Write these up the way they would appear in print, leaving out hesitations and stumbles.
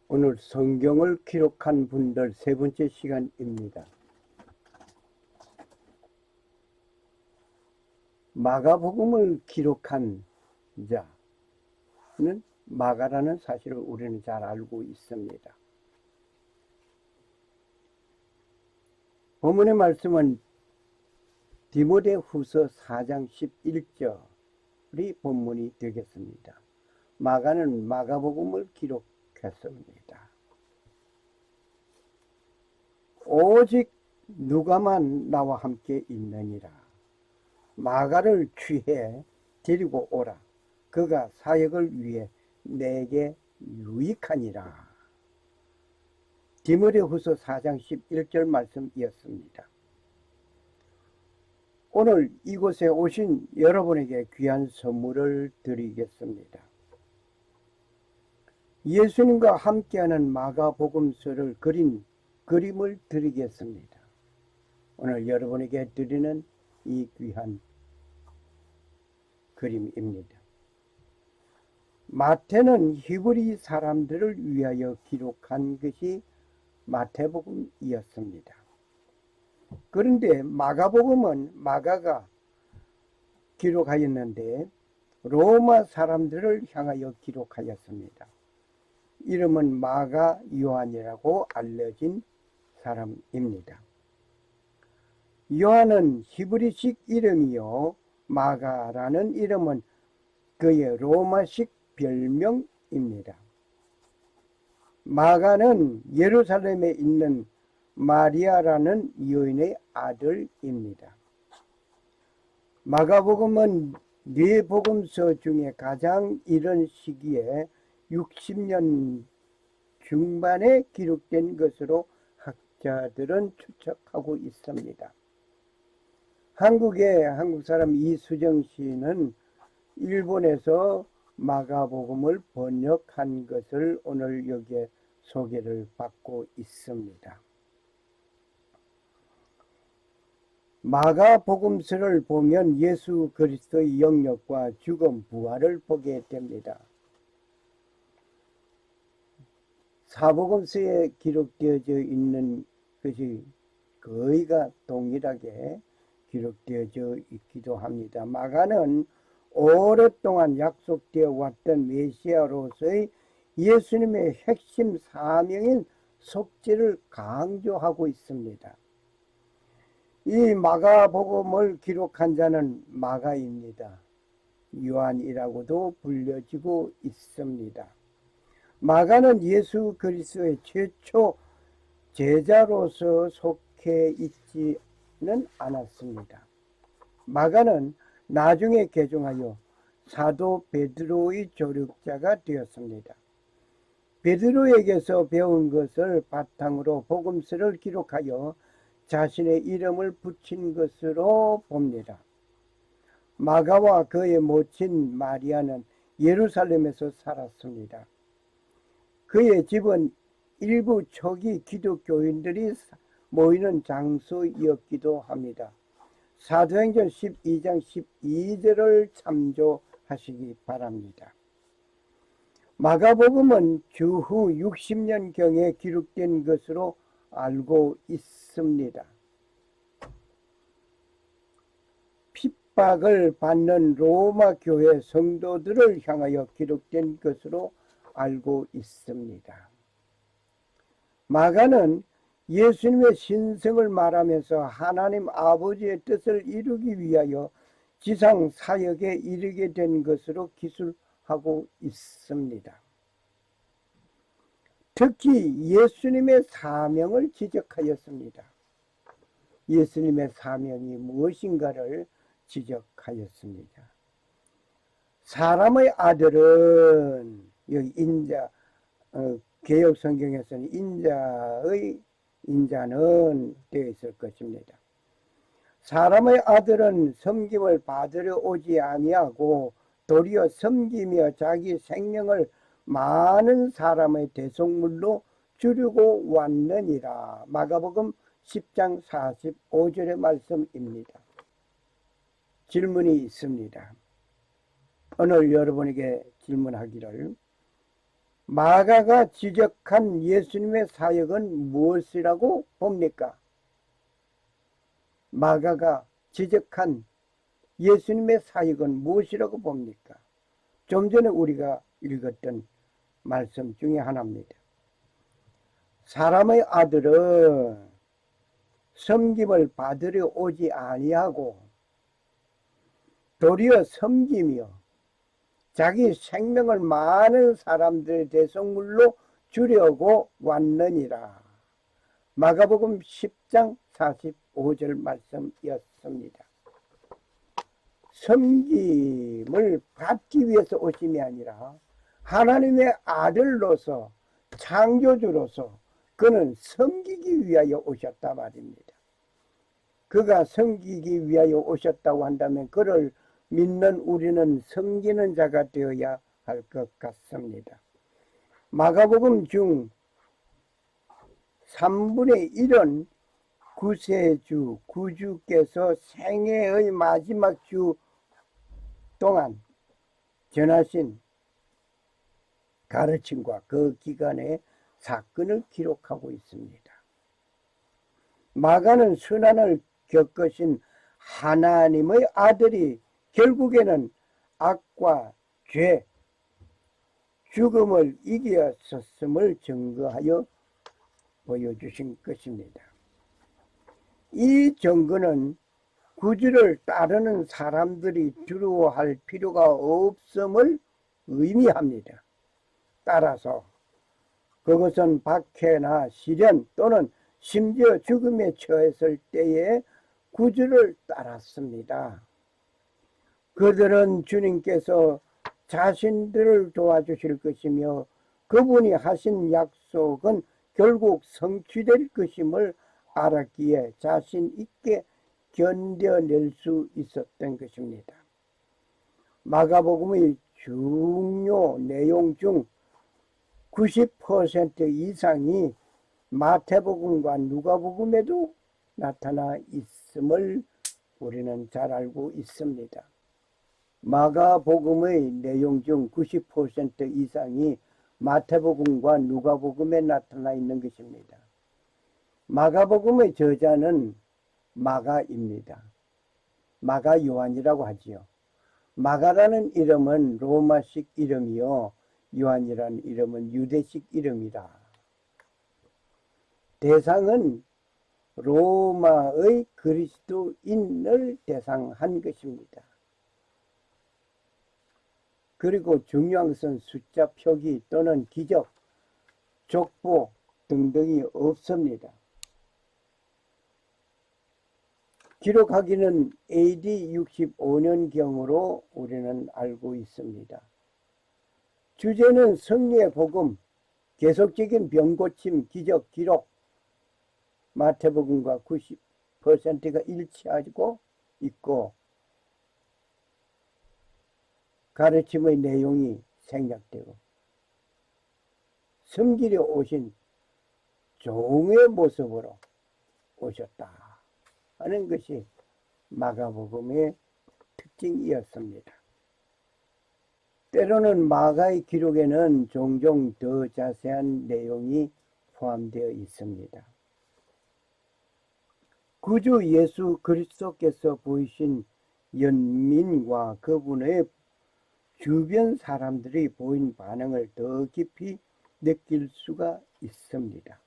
오늘 성경을 기록한 분들 세 번째 시간입니다. 마가복음을 기록한 자는 마가라는 사실을 우리는 잘 알고 있습니다. 본문의 말씀은 디모데후서 4장 11절이 본문이 되겠습니다. 마가는 마가복음을 기록했습니다. 오직 누가만 나와 함께 있느니라. 마가를 취해 데리고 오라. 그가 사역을 위해 내게 유익하니라. 디모데후서 4장 11절 말씀이었습니다. 오늘 이곳에 오신 여러분에게 귀한 선물을 드리겠습니다. 예수님과 함께하는 마가복음서를 그린 그림을 드리겠습니다. 오늘 여러분에게 드리는 이 귀한 그림입니다. 마태는 히브리 사람들을 위하여 기록한 것이 마태복음이었습니다. 그런데 마가복음은 마가가 기록하였는데 로마 사람들을 향하여 기록하였습니다. 이름은 마가 요한이라고 알려진 사람입니다. 요한은 히브리식 이름이요, 마가라는 이름은 그의 로마식 별명입니다. 마가는 예루살렘에 있는 마리아라는 여인의 아들입니다. 마가복음은 네 복음서 중에 가장 이른 시기에 60년 중반에 기록된 것으로 학자들은 추측하고 있습니다. 한국의 한국 사람 이수정 씨는 일본에서 마가복음을 번역한 것을 오늘 여기에 소개를 받고 있습니다. 마가복음서를 보면 예수 그리스도의 영역과 죽음, 부활을 보게 됩니다. 사복음서에 기록되어져 있는 것이 거의가 동일하게 기록되어져 있기도 합니다. 마가는 오랫동안 약속되어 왔던 메시아로서의 예수님의 핵심 사명인 속죄를 강조하고 있습니다. 이 마가복음을 기록한 자는 마가입니다. 요한이라고도 불려지고 있습니다. 마가는 예수 그리스도의 최초 제자로서 속해 있지는 않았습니다. 마가는 나중에 개종하여 사도 베드로의 조력자가 되었습니다. 베드로에게서 배운 것을 바탕으로 복음서를 기록하여 자신의 이름을 붙인 것으로 봅니다. 마가와 그의 모친 마리아는 예루살렘에서 살았습니다. 그의 집은 일부 초기 기독교인들이 모이는 장소이었기도 합니다. 사도행전 12장 12절을 참조하시기 바랍니다. 마가복음은 주후 60년경에 기록된 것으로 알고 있습니다. 핍박을 받는 로마 교회 성도들을 향하여 기록된 것으로 알고 있습니다. 마가는 예수님의 신성을 말하면서 하나님 아버지의 뜻을 이루기 위하여 지상 사역에 이르게 된 것으로 기술하고 있습니다. 특히 예수님의 사명을 지적하였습니다. 예수님의 사명이 무엇인가를 지적하였습니다. 사람의 아들은, 여기 인자, 개역 성경에서는 인자는 되어 있을 것입니다. 사람의 아들은 섬김을 받으려 오지 아니하고 도리어 섬기며 자기 생명을 많은 사람의 대속물로 주려고 왔느니라. 마가복음 10장 45절의 말씀입니다. 질문이 있습니다. 오늘 여러분에게 질문하기를, 마가가 지적한 예수님의 사역은 무엇이라고 봅니까? 마가가 지적한 예수님의 사역은 무엇이라고 봅니까? 좀 전에 우리가 읽었던 말씀 중에 하나입니다. 사람의 아들은 섬김을 받으려 오지 아니하고 도리어 섬기며 자기 생명을 많은 사람들의 대속물로 주려고 왔느니라. 마가복음 10장 45절 말씀이었습니다. 섬김을 받기 위해서 오심이 아니라 하나님의 아들로서 창조주로서 그는 섬기기 위하여 오셨다 말입니다. 그가 섬기기 위하여 오셨다고 한다면 그를 믿는 우리는 섬기는 자가 되어야 할 것 같습니다. 마가복음 중 3분의 1은 구세주, 구주께서 생애의 마지막 주 동안 전하신 가르침과 그 기간의 사건을 기록하고 있습니다. 마가는 순환을 겪으신 하나님의 아들이 결국에는 악과 죄, 죽음을 이겼었음을 증거하여 보여주신 것입니다. 이 증거는 구주를 따르는 사람들이 두려워할 필요가 없음을 의미합니다. 따라서 그것은 박해나 시련 또는 심지어 죽음에 처했을 때에 구주를 따랐습니다. 그들은 주님께서 자신들을 도와주실 것이며 그분이 하신 약속은 결국 성취될 것임을 알았기에 자신 있게 견뎌낼 수 있었던 것입니다. 마가복음의 중요 내용 중 90% 이상이 마태복음과 누가복음에도 나타나 있음을 우리는 잘 알고 있습니다. 마가복음의 내용 중 90% 이상이 마태복음과 누가복음에 나타나 있는 것입니다. 마가복음의 저자는 마가입니다. 마가 요한이라고 하지요. 마가라는 이름은 로마식 이름이요, 요한이라는 이름은 유대식 이름이라. 대상은 로마의 그리스도인을 대상한 것입니다. 그리고 중요한 것은 숫자 표기 또는 기적, 족보 등등이 없습니다. 기록하기는 AD 65년경으로 우리는 알고 있습니다. 주제는 승리의 복음, 계속적인 병고침, 기적, 기록, 마태복음과 90%가 일치하고 있고 가르침의 내용이 생략되고 섬기려 오신 종의 모습으로 오셨다 하는 것이 마가복음의 특징이었습니다. 때로는 마가의 기록에는 종종 더 자세한 내용이 포함되어 있습니다. 구주 예수 그리스도께서 보이신 연민과 그분의 주변 사람들이 보인 반응을 더 깊이 느낄 수가 있습니다.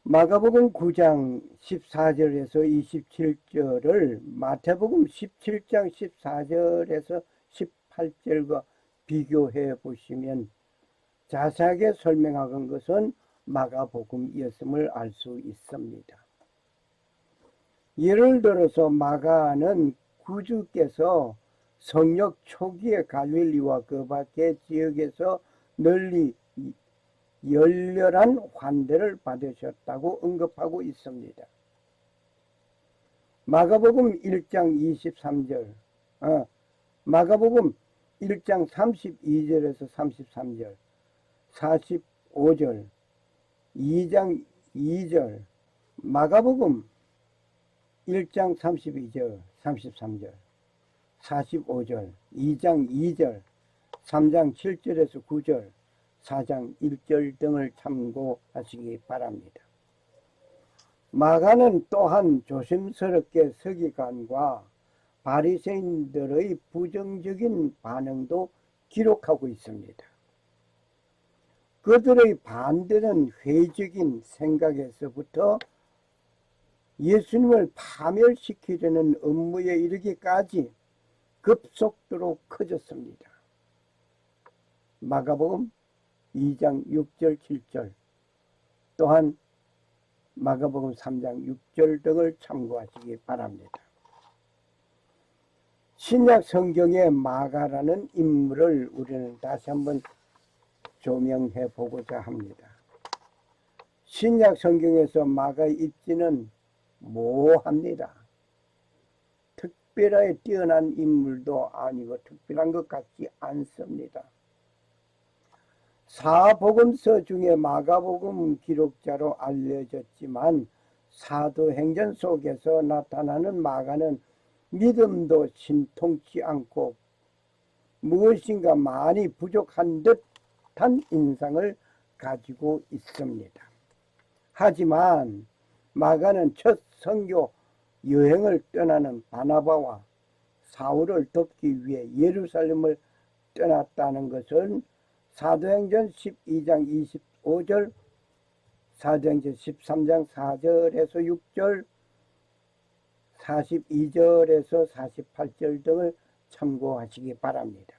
마가복음 9장 14절에서 27절을 마태복음 17장 14절에서 18절과 비교해 보시면 자세하게 설명한 것은 마가복음이었음을 알 수 있습니다. 예를 들어서 마가는 구주께서 성역 초기에 갈릴리와 그 밖의 지역에서 널리 열렬한 환대를 받으셨다고 언급하고 있습니다. 마가복음 1장 23절, 마가복음 1장 32절에서 33절, 45절, 2장 2절, 마가복음 1장 32절, 33절, 45절, 2장 2절, 3장 7절에서 9절, 4장 1절 등을 참고하시기 바랍니다. 마가는 또한 조심스럽게 서기관과 바리새인들의 부정적인 반응도 기록하고 있습니다. 그들의 반대는 회의적인 생각에서부터 예수님을 파멸시키려는 업무에 이르기까지 급속도로 커졌습니다. 마가복음 2장 6절 7절, 또한 마가복음 3장 6절 등을 참고하시기 바랍니다. 신약 성경의 마가라는 인물을 우리는 다시 한번 조명해 보고자 합니다. 신약 성경에서 마가의 입지는 모호합니다. 특별하게 뛰어난 인물도 아니고 특별한 것 같지 않습니다. 사복음서 중에 마가복음 기록자로 알려졌지만 사도행전 속에서 나타나는 마가는 믿음도 신통치 않고 무엇인가 많이 부족한 듯한 인상을 가지고 있습니다. 하지만 마가는 첫 선교 여행을 떠나는 바나바와 사울을 돕기 위해 예루살렘을 떠났다는 것은 사도행전 12장 25절, 사도행전 13장 4절에서 6절, 42절에서 48절 등을 참고하시기 바랍니다.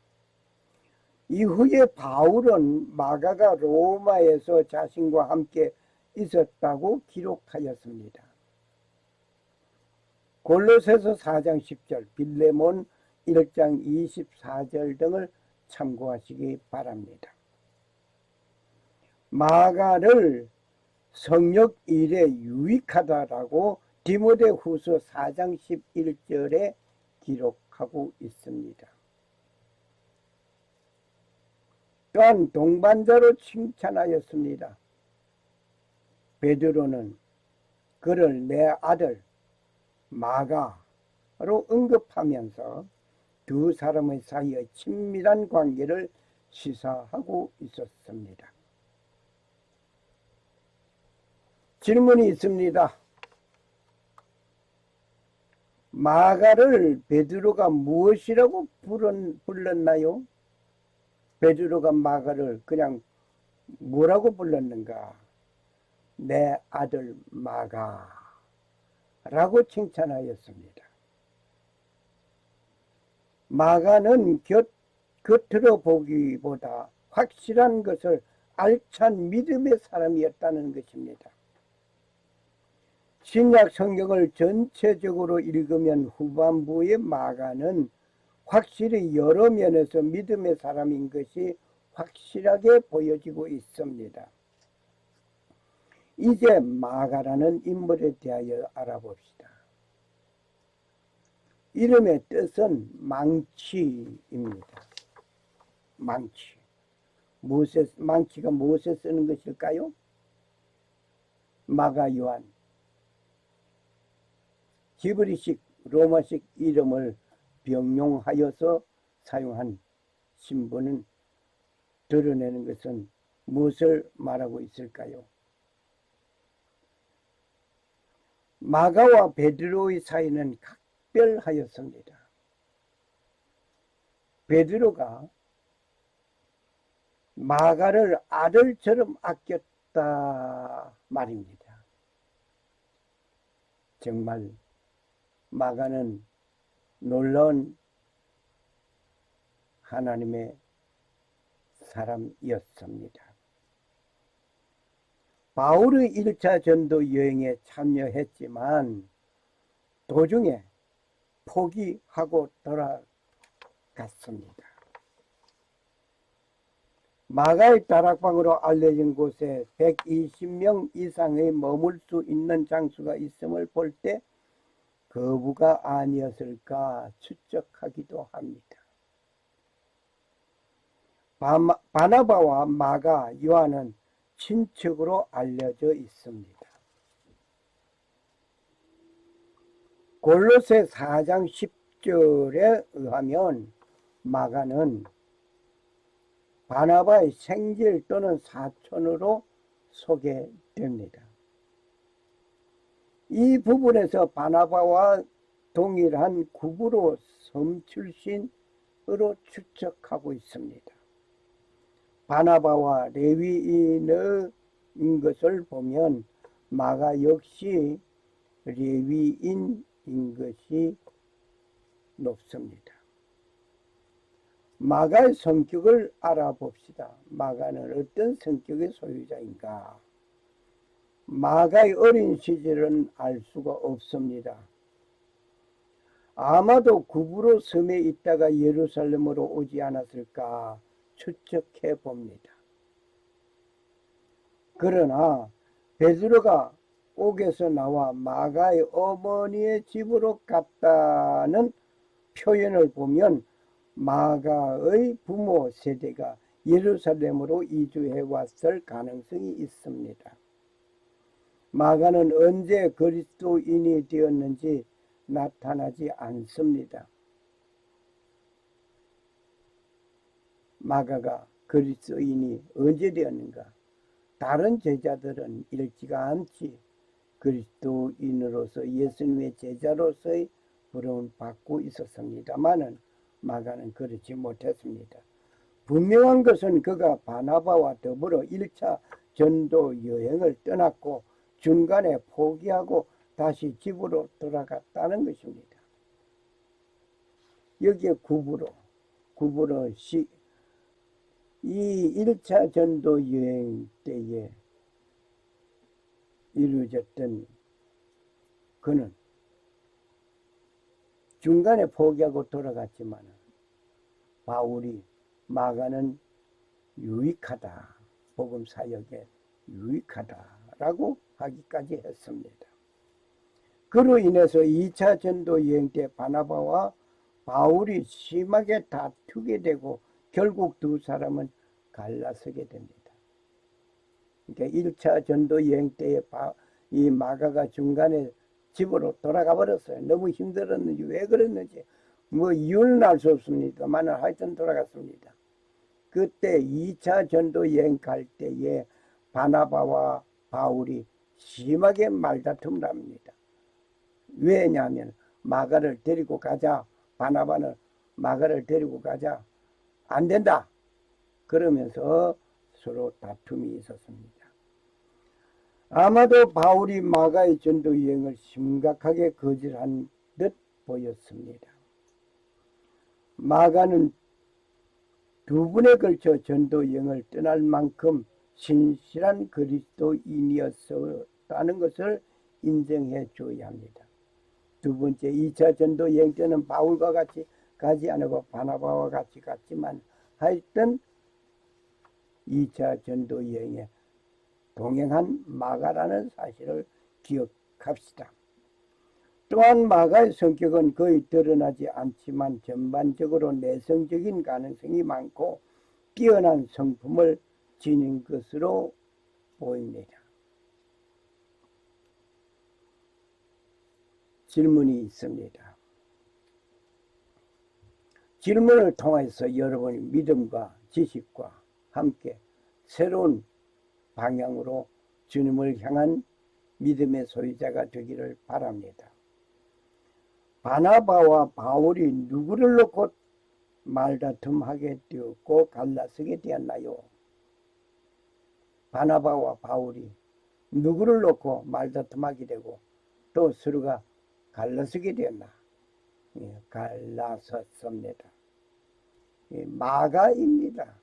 이후에 바울은 마가가 로마에서 자신과 함께 있었다고 기록하였습니다. 골로새서 4장 10절, 빌레몬 1장 24절 등을 참고하시기 바랍니다. 마가를 성역 일에 유익하다라고 디모데후서 4장 11절에 기록하고 있습니다. 또한 동반자로 칭찬하였습니다. 베드로는 그를 내 아들 마가로 언급하면서 두 사람의 사이에 친밀한 관계를 시사하고 있었습니다. 질문이 있습니다. 마가를 베드로가 무엇이라고 불렀나요? 베드로가 마가를 그냥 뭐라고 불렀는가? 내 아들 마가라고 칭찬하였습니다. 마가는 겉으로 보기보다 확실한 것을 알찬 믿음의 사람이었다는 것입니다. 신약 성경을 전체적으로 읽으면 후반부의 마가는 확실히 여러 면에서 믿음의 사람인 것이 확실하게 보여지고 있습니다. 이제 마가라는 인물에 대하여 알아봅시다. 이름의 뜻은 망치입니다. 망치. 망치가 무엇에 쓰는 것일까요? 마가 요한. 히브리식 로마식 이름을 병용하여서 사용한 신분은 드러내는 것은 무엇을 말하고 있을까요? 마가와 베드로의 사이는 각별하였습니다. 베드로가 마가를 아들처럼 아꼈다 말입니다. 정말 마가는 놀라운 하나님의 사람이었습니다. 바울의 1차 전도 여행에 참여했지만 도중에 포기하고 돌아갔습니다. 마가의 다락방으로 알려진 곳에 120명 이상의 머물 수 있는 장소가 있음을 볼 때 거부가 아니었을까 추측하기도 합니다. 바나바와 마가, 요한은 친척으로 알려져 있습니다. 골로새 4장 10절에 의하면 마가는 바나바의 생질 또는 사촌으로 소개됩니다. 이 부분에서 바나바와 동일한 구브로 섬 출신으로 추측하고 있습니다. 바나바와 레위인의 것을 보면 마가 역시 레위인인 것이 높습니다. 마가의 성격을 알아봅시다. 마가는 어떤 성격의 소유자인가? 마가의 어린 시절은 알 수가 없습니다. 아마도 구브로 섬에 있다가 예루살렘으로 오지 않았을까 추측해 봅니다. 그러나 베드로가 옥에서 나와 마가의 어머니의 집으로 갔다는 표현을 보면 마가의 부모 세대가 예루살렘으로 이주해 왔을 가능성이 있습니다. 마가는 언제 그리스도인이 되었는지 나타나지 않습니다. 마가가 그리스도인이 언제 되었는가? 다른 제자들은 일찌감치 그리스도인으로서 예수님의 제자로서의 부름을 받고 있었습니다마는 마가는 그렇지 못했습니다. 분명한 것은 그가 바나바와 더불어 1차 전도 여행을 떠났고 중간에 포기하고 다시 집으로 돌아갔다는 것입니다. 여기에 구브로 이 1차 전도 여행 때에 이루어졌던 그는 중간에 포기하고 돌아갔지만 바울이 마가는 유익하다, 복음 사역에 유익하다라고 하기까지 했습니다. 그로 인해서 2차 전도 여행 때 바나바와 바울이 심하게 다투게 되고 결국 두 사람은 갈라서게 됩니다. 그러니까 1차 전도 여행 때에 이 마가가 중간에 집으로 돌아가 버렸어요. 너무 힘들었는지 왜 그랬는지 뭐 이유는 알 수 없습니다만 하여튼 돌아갔습니다. 그때 2차 전도 여행 갈 때에 바나바와 바울이 심하게 말다툼을 합니다. 왜냐하면 마가를 데리고 가자. 바나바는 마가를 데리고 가자. 안 된다. 그러면서 서로 다툼이 있었습니다. 아마도 바울이 마가의 전도 여행을 심각하게 거절한 듯 보였습니다. 마가는 두 번에 걸쳐 전도 여행을 떠날 만큼 신실한 그리스도인이었다는 것을 인정해 줘야 합니다. 두 번째 2차 전도 여행 때는 바울과 같이 가지 않고 바나바와 같이 갔지만 하여튼 2차 전도 여행에 동행한 마가라는 사실을 기억합시다. 또한 마가의 성격은 거의 드러나지 않지만 전반적으로 내성적인 가능성이 많고 뛰어난 성품을 지닌 것으로 보입니다. 질문이 있습니다. 질문을 통해서 여러분이 믿음과 지식과 함께 새로운 방향으로 주님을 향한 믿음의 소유자가 되기를 바랍니다. 바나바와 바울이 누구를 놓고 말다툼하게 되었고 갈라서게 되었나요? 바나바와 바울이 누구를 놓고 말다툼하게 되고 또 서로가 갈라서게 되었나? 갈라섰습니다. 마가입니다.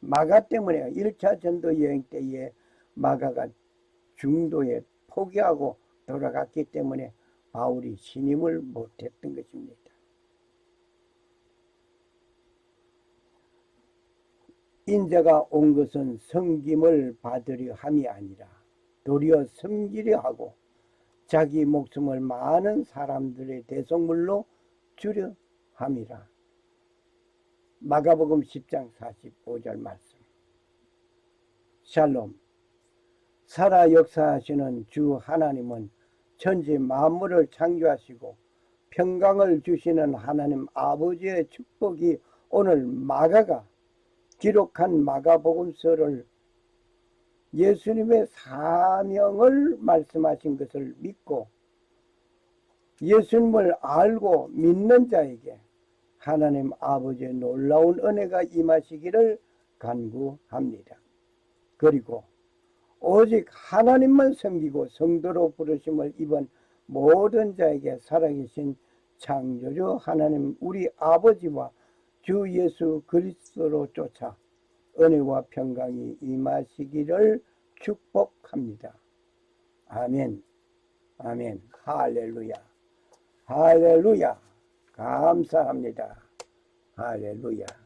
마가 때문에 1차 전도 여행 때에 마가가 중도에 포기하고 돌아갔기 때문에 바울이 신임을 못했던 것입니다. 인자가 온 것은 섬김을 받으려 함이 아니라 도리어 섬기려 하고 자기 목숨을 많은 사람들의 대속물로 주려 함이라. 마가복음 10장 45절 말씀. 샬롬. 살아 역사하시는 주 하나님은 천지 만물을 창조하시고 평강을 주시는 하나님 아버지의 축복이 오늘 마가가 기록한 마가복음서를 예수님의 사명을 말씀하신 것을 믿고 예수님을 알고 믿는 자에게 하나님 아버지의 놀라운 은혜가 임하시기를 간구합니다. 그리고 오직 하나님만 섬기고 성도로 부르심을 입은 모든 자에게 살아계신 창조주 하나님 우리 아버지와 주 예수 그리스도로 쫓아 은혜와 평강이 임하시기를 축복합니다. 아멘. 아멘. 할렐루야. 할렐루야. 감사합니다. 할렐루야.